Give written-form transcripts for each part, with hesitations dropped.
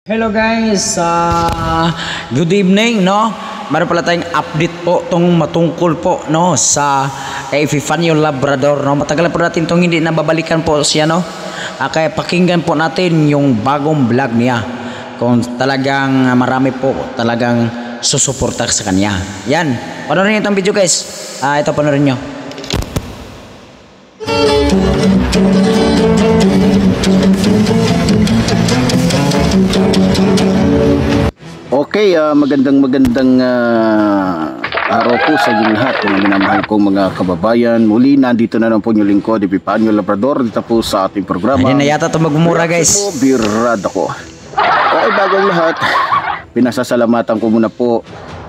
Hello guys, good evening no. Meron pala tayong update po tong matungkol po no sa kay Epifanio Labrador no. Matagal po natin tong hindi nababalikan po siya no. Kaya pakinggan po natin yung bagong vlog niya. Kung talagang marami po talagang susuporta sa kanya. Yan, panoorin niyo itong video guys. Ito panoorin niyo. Okay, magandang araw po sa inyong lahat, mga minamahal kong mga kababayan. Muli, nandito na lang po yung lingkod, Epifanio Labrador, dito po sa ating programa. Ayun na yata ito magmumura guys. Birada ko. Okay, bago ang lahat, pinasasalamatan ko muna po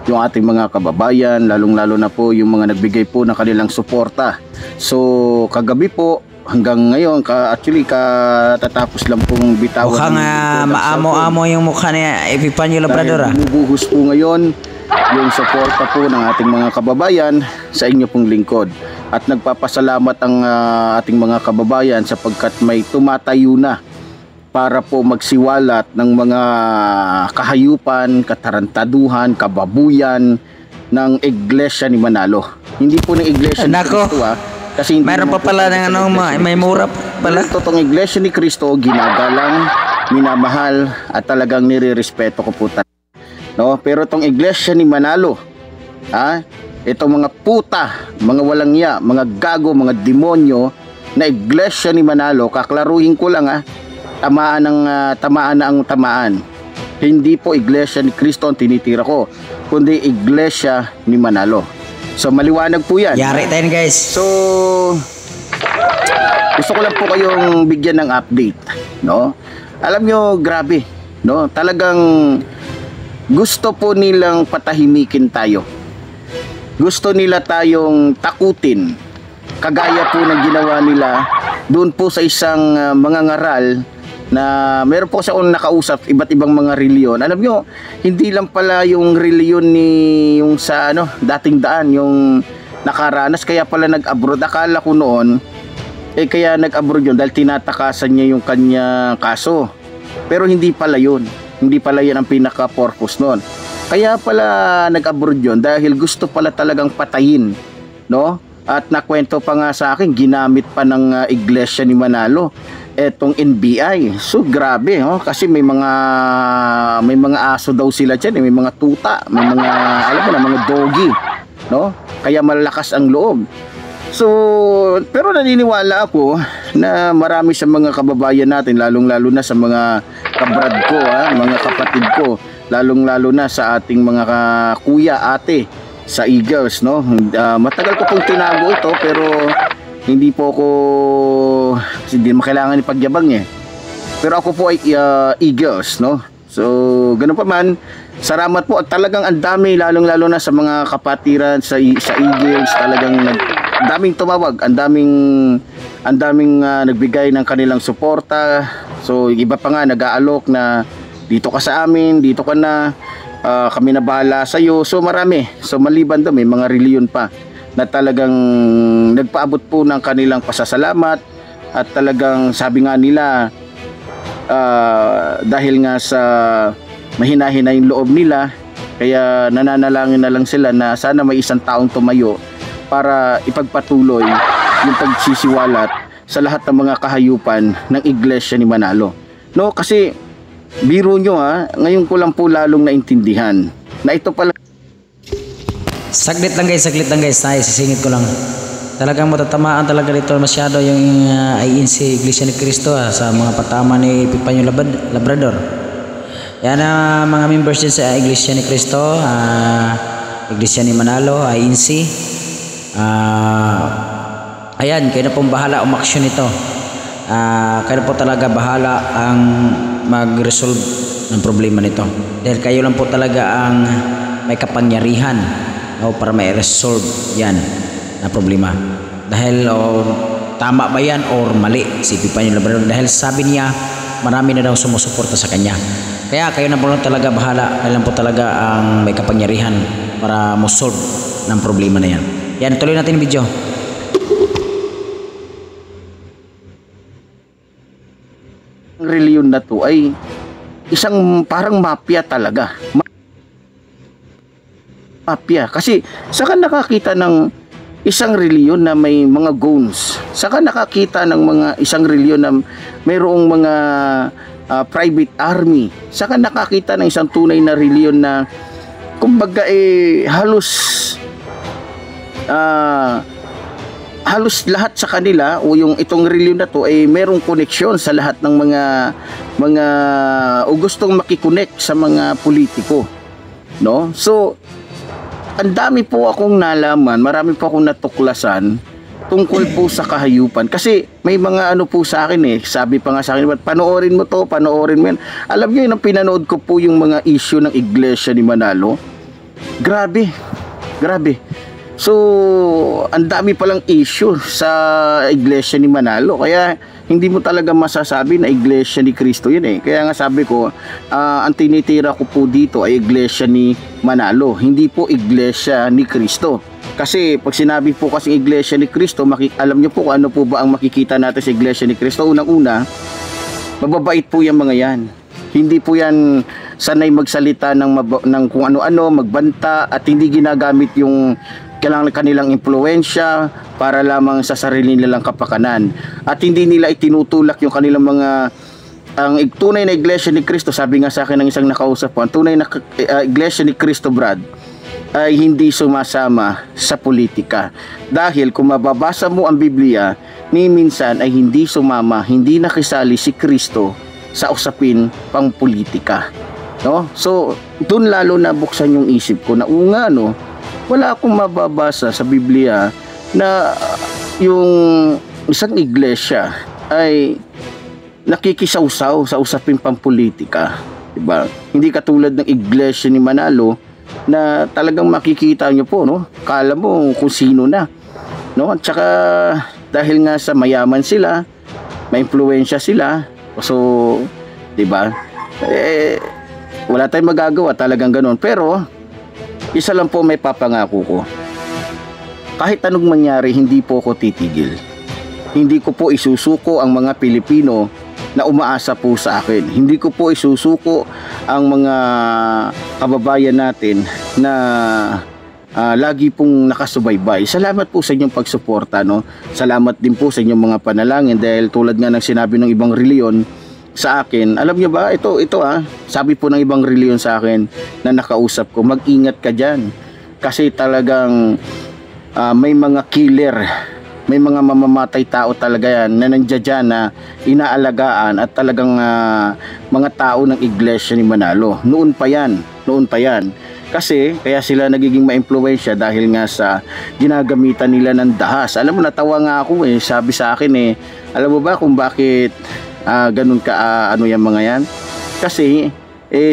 yung ating mga kababayan, lalong-lalo na po yung mga nagbigay po ng kanilang suporta. So, kagabi po, hanggang ngayon, actually katatapos lang pong bitawan. Mukhang maamo-amo yung mukha ni Epifanio Labrador. Bumubuhos po ngayon yung suporta po ng ating mga kababayan sa inyo pong lingkod. At nagpapasalamat ang ating mga kababayan sapagkat may tumatayo na para po magsiwalat ng mga kahayupan, katarantaduhan, kababuyan ng Iglesia ni Manalo. Hindi po ng Iglesia ni Cristo kasi mayroon pa pala ng may mura pala. Totoong Iglesia ni Cristo, ginagalang, minamahal at talagang nire-respeto ko po talaga. No? Pero itong Iglesia ni Manalo, itong mga puta, mga walang ya, mga gago, mga demonyo na Iglesia ni Manalo, kaklaruhin ko lang tamaan na ang tamaan. Hindi po Iglesia ni Cristo ang tinitira ko, kundi Iglesia ni Manalo. So maliwanag po yan. Yari tayo guys. So gusto ko lang po kayong bigyan ng update, no? Alam nyo, grabe, no? Talagang gusto po nilang patahimikin tayo. Gusto nila tayong takutin. Kagaya po ng ginawa nila doon po sa isang mangangaral na meron po siya nakausap iba't ibang mga reliyon. Alam nyo, hindi lang pala yung reliyon ni yung sa dating daan yung nakaranas, kaya pala nag-abroad. Akala ko noon kaya nag-abroad yun dahil tinatakasan niya yung kanya kaso, pero hindi pala yun ang pinaka-purpose noon. Kaya pala nag-abroad yun dahil gusto pala talagang patayin, no? At nakwento pa nga sa akin, ginamit pa ng Iglesia ni Manalo etong NBI. So grabe, kasi may mga aso daw sila diyan, may mga tuta, may mga mga doggy, no? Kaya malakas ang loob. So, pero naniniwala ako na marami sa mga kababayan natin, lalong-lalo na sa mga kabrad ko, mga kapatid ko, lalong-lalo na sa ating mga kuya, ate sa Eagles, no? Matagal ko pong tinago ito, pero hindi po ako, hindi makailangan ipagyabang pero ako po ay Eagles, no? So ganun pa man, salamat po at talagang ang dami, lalong-lalo na sa mga kapatiran sa Eagles, talagang daming tumawag, ang daming nagbigay ng kanilang suporta. So iba pa nga nag-aalok na dito ka sa amin, dito ka na, kami na bahala sa iyo. So marami. So maliban doon, may mga reliyon pa na talagang nagpaabot po ng kanilang pasasalamat at talagang sabi nga nila, dahil nga sa mahina-hina yung loob nila, kaya nananalangin na lang sila na sana may isang taong tumayo para ipagpatuloy yung pagsisiwalat sa lahat ng mga kahayupan ng Iglesia ni Manalo. No, kasi biro nyo ngayon ko lang po lalong naintindihan na ito pala. Saglit lang guys, sisingit ko lang. Talagang matatamaan talaga dito masyado yung INC Iglesia ni Cristo sa mga patama ni Epifanio Labrador. Yan mga members din sa Iglesia ni Cristo, Iglesia ni Manalo, INC. Ayan, kayo na pong bahala umaksyon nito. Kayo na po talaga bahala ang mag-resolve ng problema nito. Dahil kayo lang po talaga ang may kapangyarihan para may resolve yan na problema. Dahil tama ba yan or mali si Epifanio Labrador, dahil sabi niya marami na daw sumusuporta sa kanya. Kaya kayo na po lang talaga bahala, kayo lang po talaga ang may kapangyarihan para mo-solve ng problema na yan. Yan, tuloy natin yung video. Ang reliyon na to ay isang parang mafia talaga. Mafia. Kasi saka nakakita ng isang reliyon na may mga goons. Saka nakakita ng mga isang reliyon na mayroong mga private army. Saka nakakita ng isang tunay na reliyon na kumbaga halos lahat sa kanila o yung itong reliyon na to ay merong koneksyon sa lahat ng mga o gustong makikonek sa mga politiko, no? So ang dami po akong nalaman, marami po akong natuklasan tungkol po sa kahayupan. Kasi may mga ano po sa akin sabi pa nga sa akin, panoorin mo to, panoorin mo yan. Alam niyo yun, ang pinanood ko po yung mga issue ng Iglesia ni Manalo. Grabe, grabe. So, ang dami palang issue sa Iglesia ni Manalo. Kaya hindi mo talaga masasabi na Iglesia ni Cristo yun Kaya nga sabi ko, ang tinitira ko po dito ay Iglesia ni Manalo, hindi po Iglesia ni Cristo. Kasi pag sinabi po kasi Iglesia ni Cristo, alam niyo po kung ano po ba ang makikita natin sa Iglesia ni Cristo. Unang-una, mababait po yung mga yan. Hindi po yan sanay magsalita ng kung ano-ano, magbanta, at hindi ginagamit yung kanilang impluensya para lamang sa sarili nilang kapakanan. At hindi nila itinutulak yung kanilang ang tunay na Iglesia ni Cristo. Sabi nga sa akin ng isang nakausap po, ang tunay na Iglesia ni Cristo, Brad, ay hindi sumasama sa politika. Dahil kung mababasa mo ang Biblia, ni minsan ay hindi sumama, hindi nakisali si Kristo sa usapin pang politika, no? So doon lalo nabuksan yung isip ko na wala akong mababasa sa Biblia na yung isang iglesia ay nakikisawsaw sa usapin pang politika, diba? Hindi katulad ng Iglesia ni Manalo na talagang makikita nyo po, no? Kala mo kung sino na, no? At saka dahil nga sa mayaman sila, may impluwensya sila, so diba, wala tayong magagawa, talagang ganun. Pero isa lang po may papangako ko, kahit anong mangyari, hindi po ako titigil. Hindi ko po isusuko ang mga Pilipino na umaasa po sa akin. Hindi ko po isusuko ang mga kababayan natin na lagi pong nakasubaybay. Salamat po sa inyong pagsuporta, no? Salamat din po sa inyong mga panalangin, dahil tulad nga ng sinabi ng ibang reliyon sa akin, alam niyo ba, ito sabi po ng ibang reliyon sa akin na nakausap ko, mag-ingat ka dyan. Kasi talagang may mga killer, may mga mamamatay tao talaga yan na nandiyan dyan na inaalagaan at talagang mga tao ng Iglesia ni Manalo. Noon pa yan. Kasi kaya sila nagiging maimpluwensya dahil nga sa ginagamitan nila ng dahas. Alam mo, natawa nga ako sabi sa akin alam mo ba kung bakit ganun ka yung mga yan? Kasi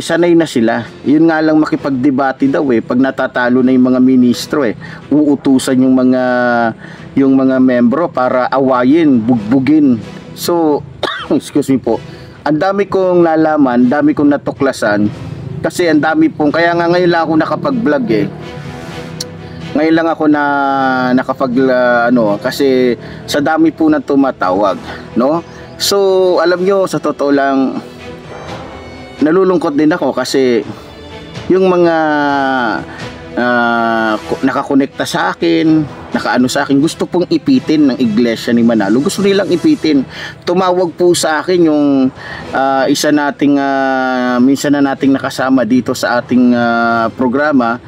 sanay na sila. Yun nga lang makipagdebate daw pag natatalo na yung mga ministro uutusan yung mga membro para awayin, bugbugin. So excuse me po, ang dami kong nalaman, dami kong natuklasan, kasi ang dami pong, kaya nga ngayon lang ako nakapag-vlog ngayon lang ako na nakapag kasi sa dami po na tumatawag, no? So alam nyo, sa totoo lang, nalulungkot din ako kasi yung mga nakakonekta sa akin, nakaano sa akin, gusto pong ipitin ng Iglesia ni Manalo. Gusto nilang ipitin. Tumawag po sa akin yung isa nating minsan na nating nakasama dito sa ating programa.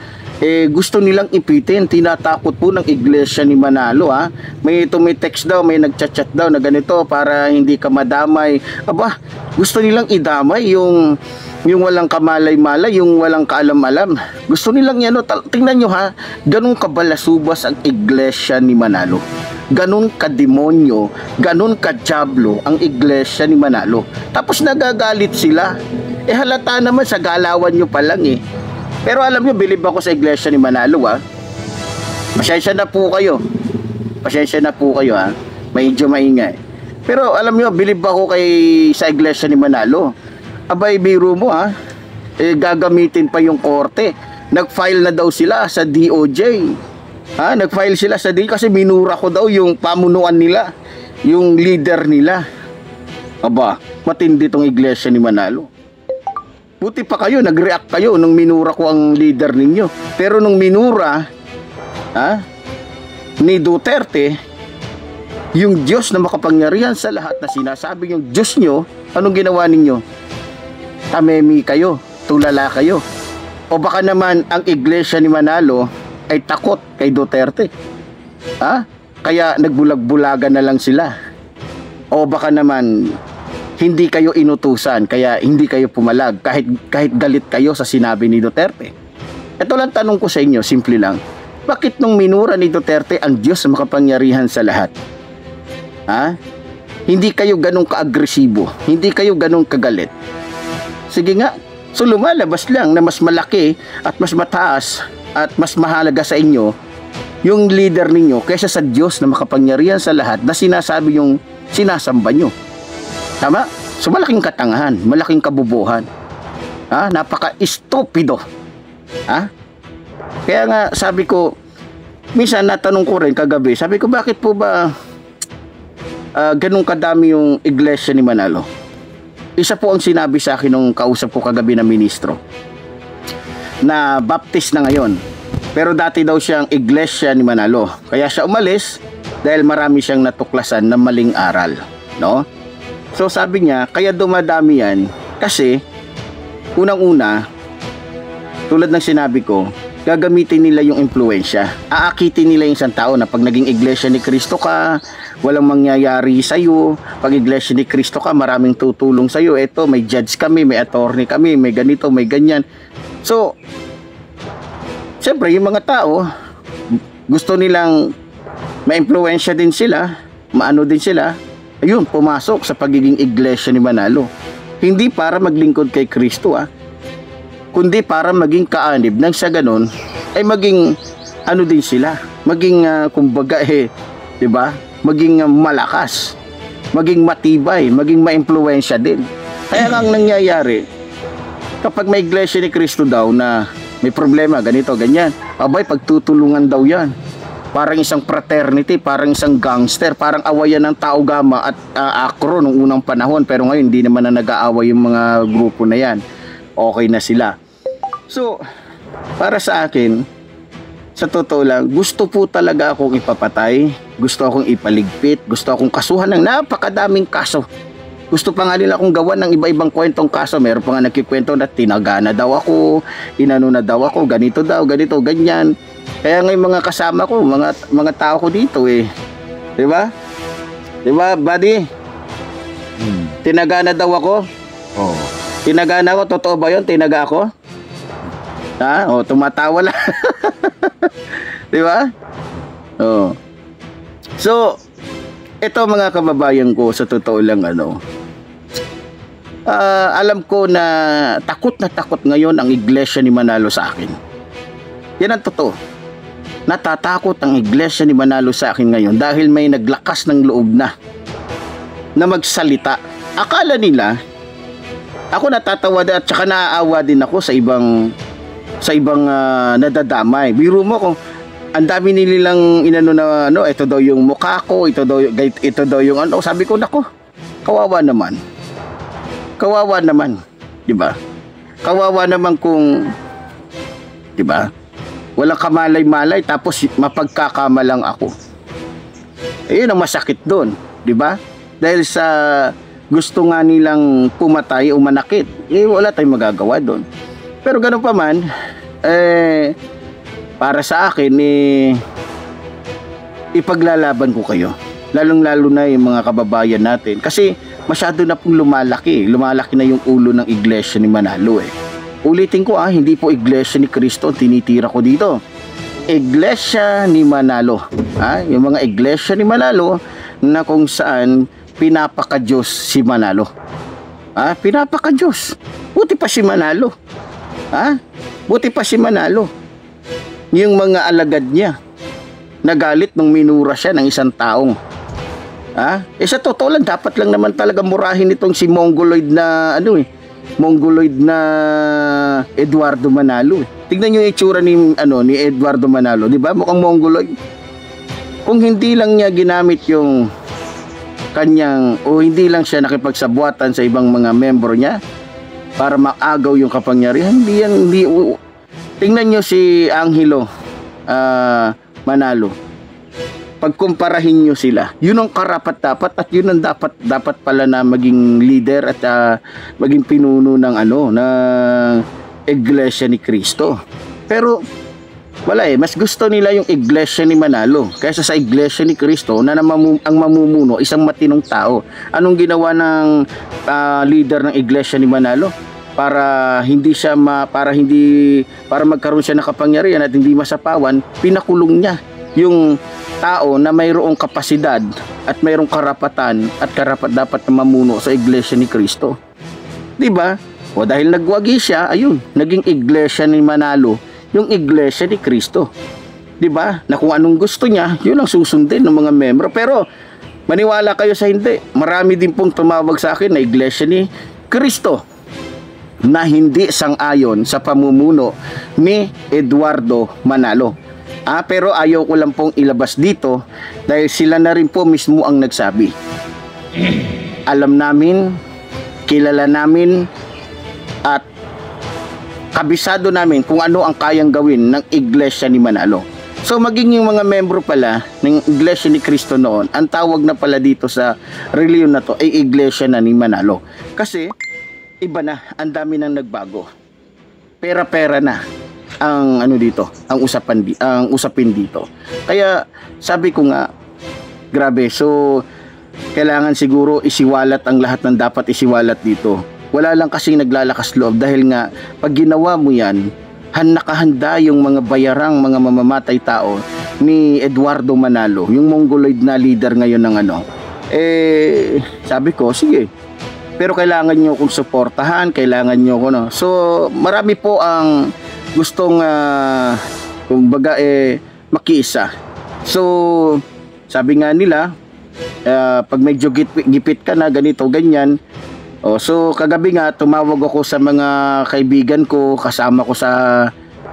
Gusto nilang ipitin, tinatakot po ng Iglesia ni Manalo may text daw, may nagchat-chat daw na ganito para hindi ka madamay. Aba, gusto nilang idamay yung walang kamalay-malay, yung walang kaalam-alam. Gusto nilang yan, tingnan nyo ganun kabalasubas ang Iglesia ni Manalo, ganun kademonyo, ganun kadyablo ang Iglesia ni Manalo. Tapos nagagalit sila. Halata naman sa galawan nyo pa lang Pero alam nyo, bilib ako sa Iglesia ni Manalo Pasensya na po kayo. Medyo maingay. Pero alam nyo, bilib ako sa Iglesia ni Manalo. Abay, biro mo gagamitin pa yung korte. Nag-file na daw sila sa DOJ. Nag-file sila sa DOJ kasi minura ko daw yung pamunuan nila, yung leader nila. Aba, matindi tong Iglesia ni Manalo. Buti pa kayo, nag-react kayo nung minura ko ang leader ninyo. Pero nung minura ni Duterte, yung Diyos na makapangyarihan sa lahat na sinasabi yung Diyos nyo, anong ginawa ninyo? Tamemi kayo, tulala kayo. O baka naman ang iglesia ni Manalo ay takot kay Duterte. Kaya nagbulag-bulagan na lang sila. O baka naman hindi kayo inutusan, kaya hindi kayo pumalag kahit galit kayo sa sinabi ni Duterte. Ito lang tanong ko sa inyo, simple lang. Bakit nung minura ni Duterte ang Diyos na makapangyarihan sa lahat? Hindi kayo ganong ka-agresibo, hindi kayo ganong kagalit. Sige nga, so lumalabas lang na mas malaki at mas mataas at mas mahalaga sa inyo yung leader ninyo kaysa sa Diyos na makapangyarihan sa lahat na sinasabi yung sinasamba nyo. Tama? So malaking katangahan, malaking kabubuhan. Napaka-estupido. Kaya nga sabi ko, minsan natanong ko rin kagabi, sabi ko bakit po ba ganun kadami yung iglesia ni Manalo? Isa po ang sinabi sa akin nung kausap ko kagabi na ministro na baptist na ngayon. Pero dati daw siyang iglesia ni Manalo. Kaya siya umalis dahil marami siyang natuklasan na maling aral. No? So sabi niya, kaya dumadami yan kasi unang-una, tulad ng sinabi ko, gagamitin nila yung impluensya. Aakitin nila yung isang tao na pag naging iglesia ni Kristo ka, walang mangyayari sa'yo. Pag iglesia ni Kristo ka, maraming tutulong sa'yo. Eto, may judge kami, may attorney kami, may ganito, may ganyan. So, siyempre, yung mga tao, gusto nilang ma-impluensya din sila, maano din sila, ayun, pumasok sa pagiging iglesia ni Manalo. Hindi para maglingkod kay Kristo, kundi para maging kaanib nang sa ganun ay maging ano din sila, maging kumbaga di ba? Maging malakas, maging matibay, maging maimpluwensya din. Kaya ang nangyayari kapag may iglesia ni Kristo daw na may problema ganito, ganyan, abay pagtutulungan daw yan. Parang isang fraternity, parang isang gangster, parang awayan ng Tao Gama at Akro nung unang panahon, pero ngayon hindi naman na nag-aaway yung mga grupo na yan. Okay na sila. So, para sa akin, sa totoo lang, gusto po talaga akong ipapatay, gusto akong ipaligpit, gusto akong kasuhan ng napakadaming kaso. Gusto pa nga nila akong gawan ng iba-ibang kwentong kaso. Meron pa nga nagkikwento na tinagana daw ako, inano na daw ako, ganito daw, ganito, ganyan. Kaya ngayon mga kasama ko, mga tao ko dito di ba? Di ba, buddy? Tinagana daw ako? Oh. Tinagana ako, totoo ba yun? Tinaga ako? Tumatawa lang. Di ba? So, ito mga kababayan ko, sa totoo lang alam ko na takot ngayon ang iglesia ni Manalo sa akin. Yan ang totoo. Natatakot ang iglesia ni Manalo sa akin ngayon dahil may naglakas ng loob na magsalita. Akala nila, ako natatawa at saka naaawa din ako sa ibang nadadamay. Biro mo kung ang dami nilang inano na ito daw yung mukha ko, ito daw yung sabi ko nako, kawawa naman, di ba? Kawawa naman kung, di ba? Walang kamalay-malay tapos mapagkakamalang ako. Ayun ang masakit doon, di ba? Dahil sa gusto nga nilang pumatay o manakit, wala tayong magagawa doon. Pero ganun pa man, para sa akin, ipaglalaban ko kayo. Lalong-lalo na yung mga kababayan natin. Kasi masyado na pong lumalaki. Lumalaki na yung ulo ng iglesia ni Manalo Ulitin ko hindi po iglesia ni Kristo tinitira ko dito. Iglesia ni Manalo. Yung mga iglesia ni Manalo na kung saan pinapaka-Diyos si Manalo. Pinapaka-Diyos. Buti pa si Manalo. Buti pa si Manalo. Yung mga alagad niya nagalit nung minura siya ng isang taong. Sa totoo lang, dapat lang naman talaga murahin itong si Mongoloid na Mongoloid na Eduardo Manalo. Tignan niyo yung itsura ni Eduardo Manalo, di ba? Mukhang Mongoloid. Kung hindi lang niya ginamit yung kanyang, o hindi lang siya nakipagsabuatan sa ibang mga membro niya, para maagaw yung kapangyarihan. Tingnan nyo si Angelo Manalo. Pagkumparahin nyo sila, yun ang karapat-dapat at yun ang dapat pala na maging leader at maging pinuno ng Iglesia ni Cristo. Pero wala mas gusto nila yung Iglesia ni Manalo kaysa sa Iglesia ni Cristo na ang mamumuno isang matinong tao. Anong ginawa ng leader ng Iglesia ni Manalo? Para magkaroon siya ng kapangyarihan at hindi masapawan, pinakulong niya yung tao na mayroong kapasidad at mayroong karapatan at karapat-dapat na mamuno sa Iglesia ni Cristo. 'Di ba? O dahil nagwagi siya, ayun, naging Iglesia ni Manalo, yung Iglesia ni Cristo. 'Di ba? Na kung anong gusto niya, yun ang susundin ng mga membro. Pero maniwala kayo sa hindi, marami din pong tumawag sa akin na Iglesia ni Cristo na hindi sang-ayon sa pamumuno ni Eduardo Manalo. Pero ayaw ko lang pong ilabas dito dahil sila na rin po mismo ang nagsabi. Alam namin, kilala namin, at kabisado namin kung ano ang kayang gawin ng Iglesia ni Manalo. So maging yung mga membro pala ng Iglesia ni Cristo noon, ang tawag na pala dito sa reliyon na to ay Iglesia na ni Manalo. Kasi iba na, ang dami nang nagbago. Pera-pera na ang ang usapin dito. Kaya sabi ko nga, grabe, so kailangan siguro isiwalat ang lahat ng dapat isiwalat dito. Wala lang kasing naglalakas loob dahil nga pag ginawa mo yan, nakahanda yung mga bayarang mga mamamatay tao ni Eduardo Manalo, yung Mongoloid na leader ngayon ng sabi ko, sige, pero kailangan nyo kong suportahan, kailangan nyo ko, no? So marami po ang gustong kumbaga makiisa. So sabi nga nila, pag medyo gipit ka na ganito ganyan, so kagabi nga tumawag ako sa mga kaibigan ko, kasama ko sa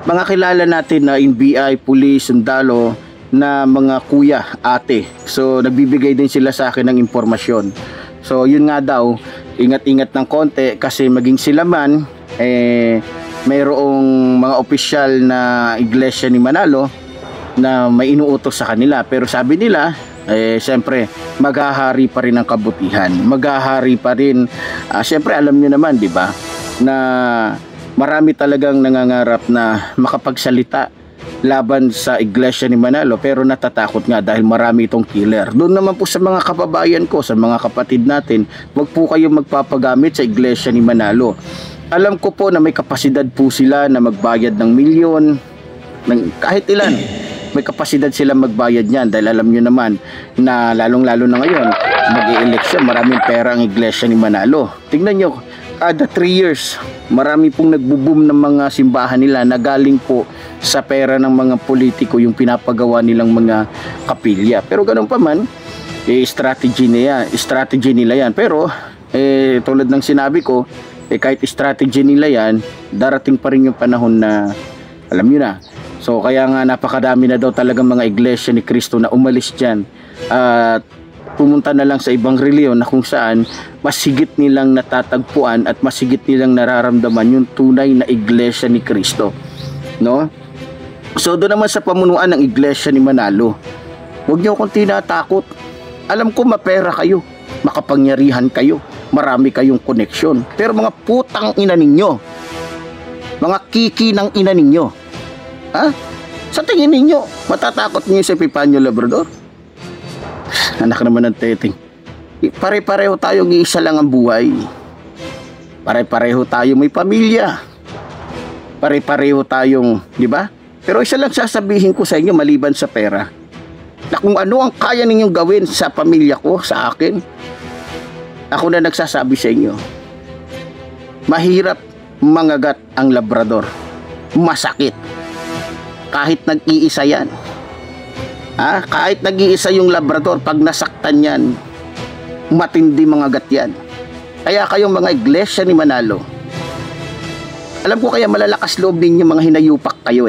mga kilala natin na NBI, pulis, sundalo, na mga kuya, ate. So nagbibigay din sila sa akin ng impormasyon. So yun nga daw, ingat-ingat ng konti kasi maging sila man mayroong mga opisyal na Iglesia ni Manalo na may inuutos sa kanila. Pero sabi nila, siyempre maghahari pa rin ang kabutihan, maghahari pa rin. Siyempre alam nyo naman, di ba, na marami talagang nangangarap na makapagsalita laban sa Iglesia ni Manalo, pero natatakot nga dahil marami itong killer. Doon naman po sa mga kababayan ko, sa mga kapatid natin, wag po kayong magpapagamit sa Iglesia ni Manalo. Alam ko po na may kapasidad po sila na magbayad ng milyon, kahit ilan. May kapasidad sila magbayad niyan dahil alam nyo naman na lalong-lalo na ngayon, mag-i-eleksyon, maraming pera ang Iglesia ni Manalo. Tingnan nyo, kada 3 years, marami pong nagbo-boom ng mga simbahan nila na galing po sa pera ng mga politiko yung pinapagawa nilang mga kapilya. Pero ganun pa man, strategy nila yan. Pero tulad ng sinabi ko, kahit strategy nila yan, darating pa rin yung panahon na alam nyo na. So kaya nga napakadami na daw talagang mga Iglesia ni Cristo na umalis dyan at pumunta na lang sa ibang reliyon na kung saan mas higit nilang natatagpuan at mas higit nilang nararamdaman yung tunay na Iglesia ni Cristo, no? So doon naman sa pamunuan ng Iglesia ni Manalo, huwag niyo akong tinatakot. Alam ko mapera kayo, makapangyarihan kayo, marami kayong koneksyon, pero mga putang ina ninyo, mga kiki ng ina ninyo, sa tingin ninyo matatakot niyo si Epifanio Labrador? Anak naman ng teteng. Pare-pareho tayong isa lang ang buhay. Pare-pareho tayong may pamilya. Pare-pareho tayong, di ba? Pero isa lang sasabihin ko sa inyo maliban sa pera, na kung ano ang kaya ninyong gawin sa pamilya ko, sa akin, ako na nagsasabi sa inyo, mahirap mangagat ang Labrador. Masakit. Kahit nag-iisa yan. Kahit nag-iisa yung Labrador, pag nasaktan yan, matindi mga gat yan. Kaya kayong mga Iglesia ni Manalo, alam ko kaya malalakas loob ninyo, mga hinayupak kayo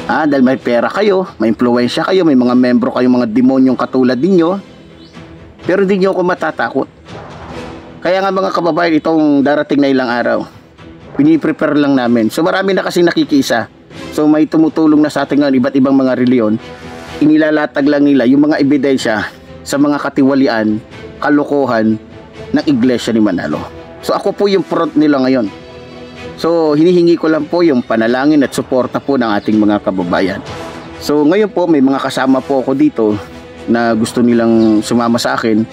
dahil may pera kayo, may impluwensya kayo, may mga membro kayo, mga demonyong katulad ninyo. Pero hindi nyo ako matatakot. Kaya nga mga kababayan, itong darating na ilang araw, piniprepare lang namin. So marami na kasing nakikisa. So may tumutulong na sa ating ngayon, iba't ibang mga reliyon. Inilalatag lang nila yung mga ebidensya sa mga katiwalian, kalokohan ng Iglesia ni Manalo. So ako po yung front nila ngayon. So hinihingi ko lang po yung panalangin at suporta po ng ating mga kababayan. So ngayon po may mga kasama po ako dito na gusto nilang sumama sa akin.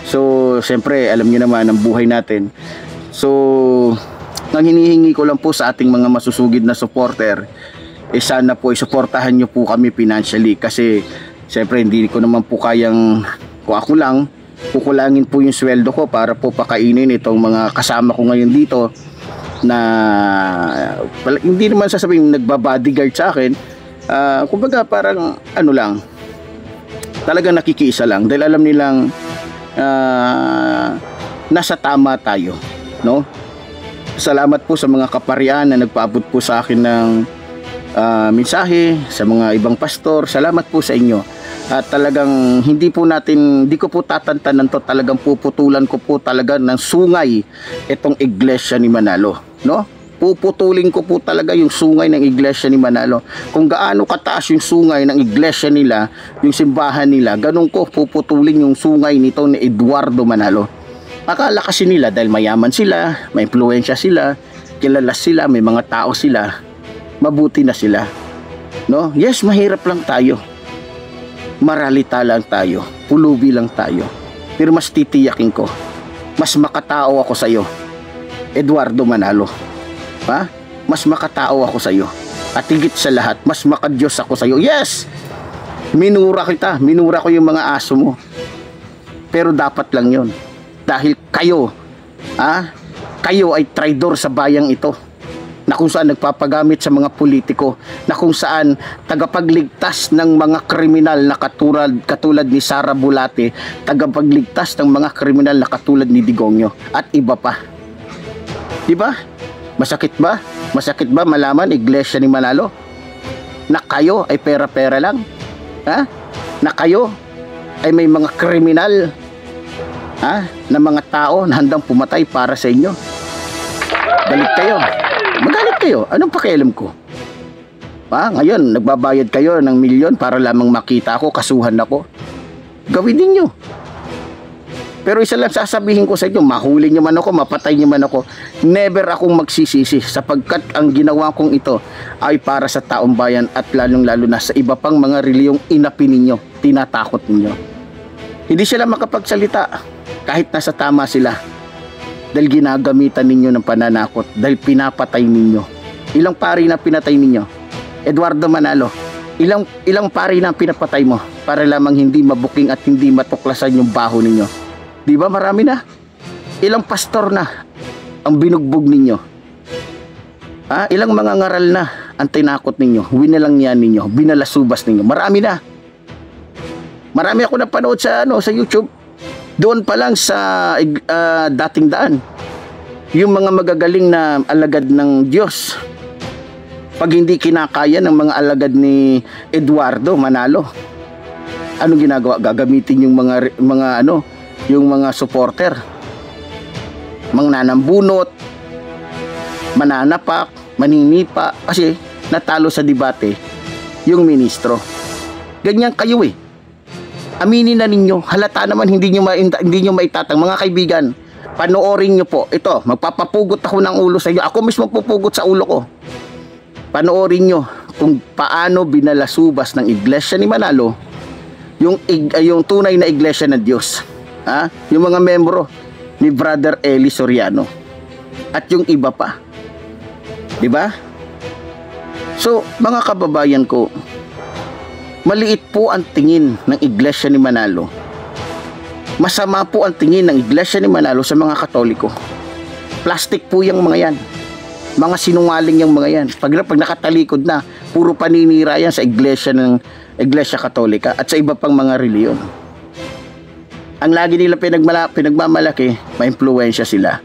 So siyempre alam niyo naman ang buhay natin. So ang hinihingi ko lang po sa ating mga masusugid na supporter, sana po isuportahan nyo po kami financially, kasi siyempre hindi ko naman po kayang, kung ako lang, kukulangin po yung sweldo ko para po pakainin itong mga kasama ko ngayon dito na hindi naman sasabihin nagbabodyguard sa akin. Kumbaga parang ano lang, talagang nakikiisa lang dahil alam nilang nasa tama tayo, no? Salamat po sa mga kaparian na nagpaabot po sa akin ng mensahe, sa mga ibang pastor. Salamat po sa inyo. At talagang hindi ko po tatantanan to, talagang puputulan ko po talaga ng sungay itong Iglesia ni Manalo, no? Puputulin ko po talaga yung sungay ng Iglesia ni Manalo. Kung gaano kataas yung sungay ng Iglesia nila, yung simbahan nila, ganun ko puputulin yung sungay nito ni Eduardo Manalo. Akala kasi nila dahil mayaman sila, may impluwensya sila, kilala sila, may mga tao sila, mabuti na sila, no? Yes, mahirap lang tayo, maralita lang tayo, pulubi lang tayo, pero mas titiyakin ko, mas makatao ako sa iyo, Eduardo Manalo, ha? Mas makatao ako sa iyo, at higit sa lahat, mas makadiyos ako sa iyo. Yes, minura kita, minura ko yung mga aso mo, pero dapat lang yon. Dahil kayo ay traidor sa bayang ito, na kung saan nagpapagamit sa mga politiko, na kung saan tagapagligtas ng mga kriminal na katulad ni Sara Bulate, tagapagligtas ng mga kriminal na katulad ni Digongyo at iba pa. Diba? Masakit ba? Masakit ba malaman, Iglesia ni Manalo, na kayo ay pera-pera lang? Ha? Na kayo ay may mga kriminal na mga tao na handang pumatay para sa inyo? Galit kayo. Magalit kayo. Anong pakialam ko? Ngayon, nagbabayad kayo ng milyon para lamang makita ako, kasuhan ako. Gawin ninyo. Pero isa lang sasabihin ko sa inyo, mahuli nyo man ako, mapatay nyo man ako, never akong magsisisi, sapagkat ang ginawa kong ito ay para sa taong bayan at lalong-lalo na sa iba pang mga reliyong inapi ninyo, tinatakot ninyo. Hindi sila makapagsalita kahit nasa tama sila, dahil ginagamitan ninyo ng pananakot, dahil pinapatay ninyo. Ilang pari na pinatay ninyo, Eduardo Manalo? Ilang pari na pinapatay mo para lamang hindi mabuking at hindi matuklasan yung baho ninyo? Di ba marami na? Ilang pastor na ang binugbog ninyo? Ilang mga ngaral na ang tinakot ninyo, winalangyan ninyo, binalasubas ninyo? Marami na. Marami ako napanood sa YouTube. Doon pa lang sa dating daan, yung mga magagaling na alagad ng Diyos, pag hindi kinakaya ng mga alagad ni Eduardo Manalo, anong ginagawa? Gagamitin yung yung mga supporter, mga nanambunot, mananapak, maninipa, kasi natalo sa debate yung ministro. Ganyan kayo eh. Aminin na ninyo, halata naman hindi nyo maitatang. Mga kaibigan, panoorin nyo po. Ito, magpapapugot ako ng ulo sa inyo. Ako mismo pupugot sa ulo ko. Panoorin nyo kung paano binalasubas ng Iglesia ni Manalo yung tunay na Iglesia ng Diyos. Yung mga membro ni Brother Eli Soriano at yung iba pa. Diba? So, mga kababayan ko, maliit po ang tingin ng Iglesia ni Manalo. Masama po ang tingin ng Iglesia ni Manalo sa mga Katoliko. Plastic po yung mga yan. Mga sinungaling yung mga yan. Pag nakatalikod na, puro paninira yan sa Iglesia Katolika at sa iba pang mga reliyon. Ang lagi nila pinagmamalaki, may impluwensya sila.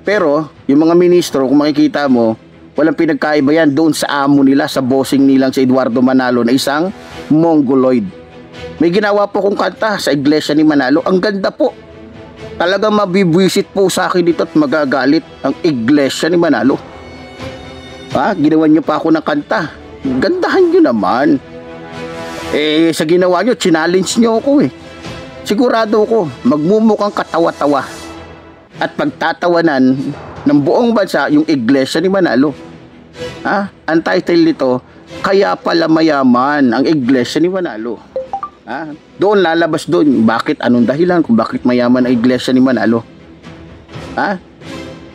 Pero, yung mga ministro, kung makikita mo, walang pinagkaiba yan doon sa amo nila, sa bossing nilang si Eduardo Manalo na isang Mongoloid. May ginawa po kong kanta sa Iglesia ni Manalo. Ang ganda po. Talagang mabibwisit po sa akin dito at magagalit ang iglesia ni Manalo. Ginawa nyo pa ako ng kanta. Gandahan nyo naman. Sa ginawa nyo, challenge nyo ako Sigurado ko, magmumukhang katawa-tawa at pagtatawanan ng buong bansa yung iglesia ni Manalo. Ang title nito, Kaya Pala Mayaman ang Iglesia ni Manalo. Doon lalabas doon bakit, anong dahilan kung bakit mayaman ang iglesia ni Manalo.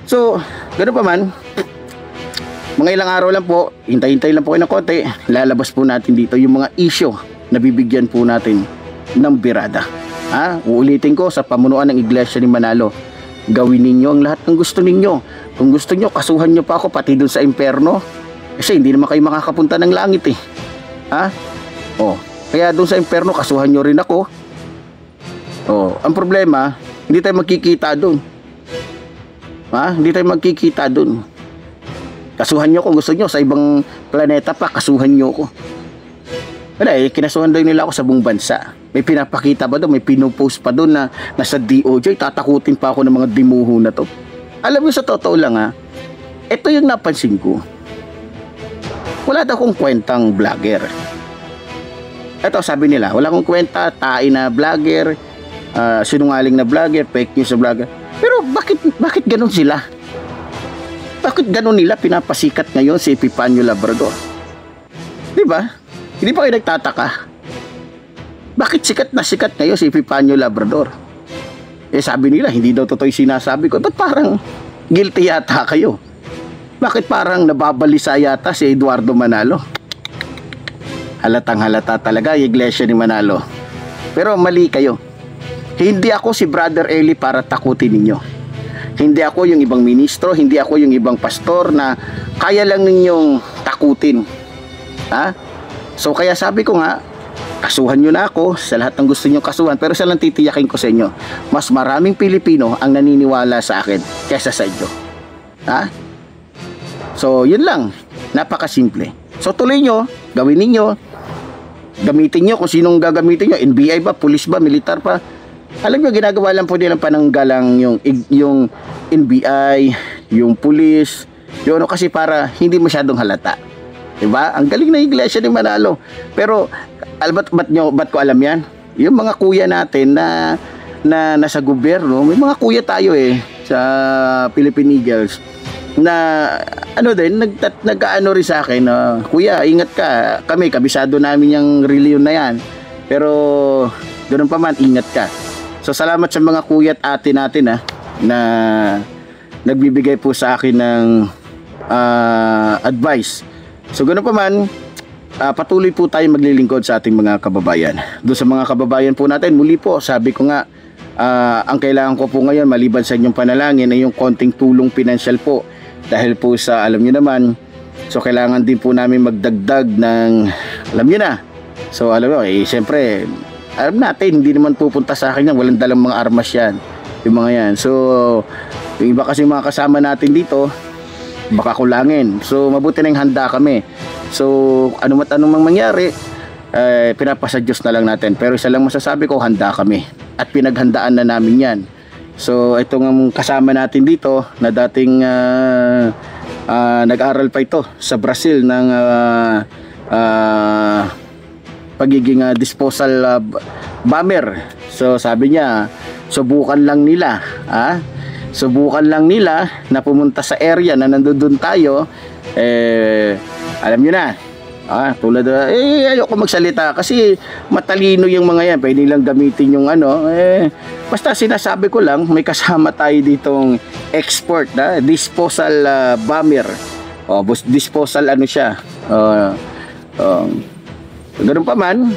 So, ganoon pa man, mga ilang araw lang po, hintay-hintay lang po kayo ng konti, lalabas po natin dito yung mga issue na bibigyan po natin ng birada. Uulitin ko, sa pamunuan ng iglesia ni Manalo, gawin ninyo ang lahat ng gusto ninyo. Kung gusto nyo, kasuhan nyo pa ako pati doon sa impyerno, kasi hindi naman kayo makakapunta ng langit kaya doon sa impyerno, kasuhan nyo rin ako. Ang problema, hindi tayo magkikita doon. Hindi tayo magkikita doon. Kasuhan nyo kung gusto nyo, sa ibang planeta pa, kasuhan nyo ko. Kinasuhan doon nila ako sa buong bansa. May pinapakita pa doon, may pinupost pa doon na nasa DOJ, tatakutin pa ako ng mga dimuho na to. Alam mo, sa totoo lang ito yung napansin ko. Wala daw akong kwentang vlogger. Ito, sabi nila, wala akong kwenta, tae na vlogger, sinungaling na vlogger, fake news na vlogger. Pero bakit ganun sila? Bakit ganun nila pinapasikat ngayon si Epifanio Labrador? Diba? Hindi pa kayo nagtataka? Bakit sikat na sikat ngayon si Epifanio Labrador? Sabi nila, hindi daw totoo yung sinasabi ko. Ba't parang guilty yata kayo? Bakit parang nababalisa yata si Eduardo Manalo? Halatang halata talaga yung iglesia ni Manalo. Pero mali kayo. Hindi ako si Brother Eli para takutin ninyo. Hindi ako yung ibang ministro, hindi ako yung ibang pastor na kaya lang ninyong takutin. So kaya sabi ko nga, kasuhan nyo na ako sa lahat ng gusto nyo kasuhan. Pero sa lang titiyakin ko sa inyo, mas maraming Pilipino ang naniniwala sa akin kaysa sa inyo. So yun lang, napakasimple. So tuloy nyo, gawin ninyo, gamitin nyo kung sinong gagamitin nyo, NBI ba, pulis ba, militar pa. Alam nyo, ginagawa lang po nilang pananggalang yung NBI, yung pulis, yun, kasi para hindi masyadong halata. Diba? Ang galing na iglesia ni Manalo. Pero ba't ko alam yan? Yung mga kuya natin na nasa gobyerno, may mga kuya tayo sa Philippine Eagles na nag-ano rin sa akin, kuya, ingat ka, kami kabisado namin yung reliyon na yan, pero ganoon pa man, ingat ka. So salamat sa mga kuya at ate natin na nagbibigay po sa akin ng advice. So ganoon pa man, patuloy po tayo maglilingkod sa ating mga kababayan. Doon sa mga kababayan po natin, muli po, sabi ko nga, ang kailangan ko po ngayon, maliban sa inyong panalangin, ay yung konting tulong pinansyal po. Dahil po sa, alam nyo naman, so kailangan din po namin magdagdag ng, alam nyo na. So alam mo, siyempre, alam natin, hindi naman pupunta sa akin yan, walang dalang mga armas yan, yung mga yan. So, yung iba kasi mga kasama natin dito, baka kulangin. So mabuti na yung handa kami. So anong mangyari, pinapasa Diyos na lang natin. Pero isa lang masasabi ko, handa kami. At pinaghandaan na namin yan. So itong kasama natin dito na dating nag-aral pa ito sa Brazil ng pagiging disposal bomber. So sabi niya, subukan lang nila na pumunta sa area na nandoon tayo. Alam niyo na, tulad ayoko magsalita kasi matalino yung mga yan, pwede lang gamitin yung basta sinasabi ko lang, may kasama tayo ditong export na disposal bomber, disposal siya, ganoon pa man,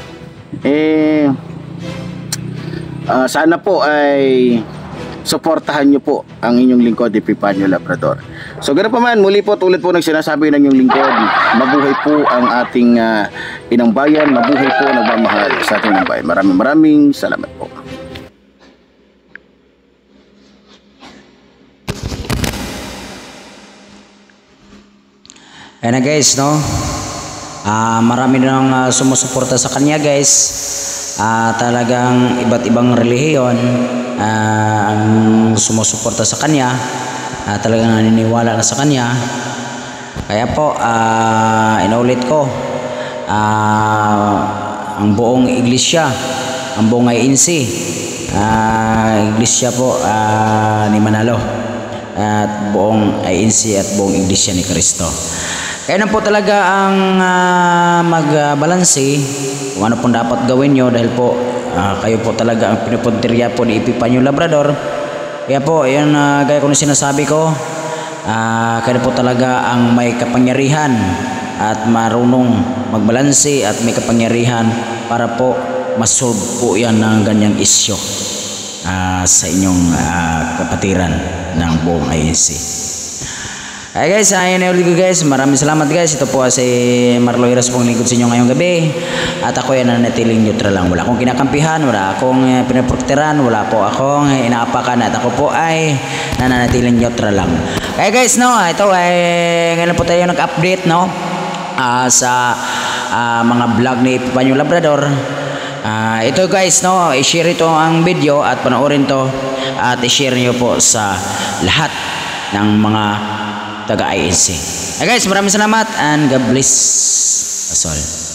sana po ay suportahan nyo po ang inyong lingkod, Epifanio Labrador. So ganoon pa man, muli po, tulad po ng sinasabi ng inyong lingkod, mabuhay po ang ating inang bayan, mabuhay po nagmamahal sa ating inang bayan. Maraming salamat po. Ayan na guys, no? Marami nang sumusuporta sa kanya guys. talagang iba't ibang relihiyon ang sumusuporta sa kanya, talagang naniniwala na sa kanya. Kaya po inulit ko, ang buong iglesia, ang buong INC, iglesia po ni Manalo, at buong INC at buong iglesia ni Cristo. Kaya na po talaga ang magbalanse kung ano pong dapat gawin nyo, dahil po kayo po talaga ang pinupuntirya po ni Epifanio Labrador. Kaya po, yun, gaya ko na sinasabi ko, kayo po talaga ang may kapangyarihan at marunong magbalanse at may kapangyarihan para po masolve po yan ng ganyang isyo sa inyong kapatiran ng buong INC. Ay guys, ayun na ulit ko guys. Maraming salamat guys. Ito po si Marlo Iras pong lingkod sa inyo ngayong gabi. At ako ay nanatiling neutral lang. Wala akong kinakampihan, wala akong pinaprokteran, wala po akong inaapakan, at ako po ay nananatiling neutral lang. Kaya guys, no, ito ay ngayon po tayo nag-update, no, sa mga vlog ni Epifanio Labrador. Ito guys, no, i-share ito ang video at panoorin to at i-share niyo po sa lahat ng mga taga-INC. Guys, maraming salamat and God bless us all.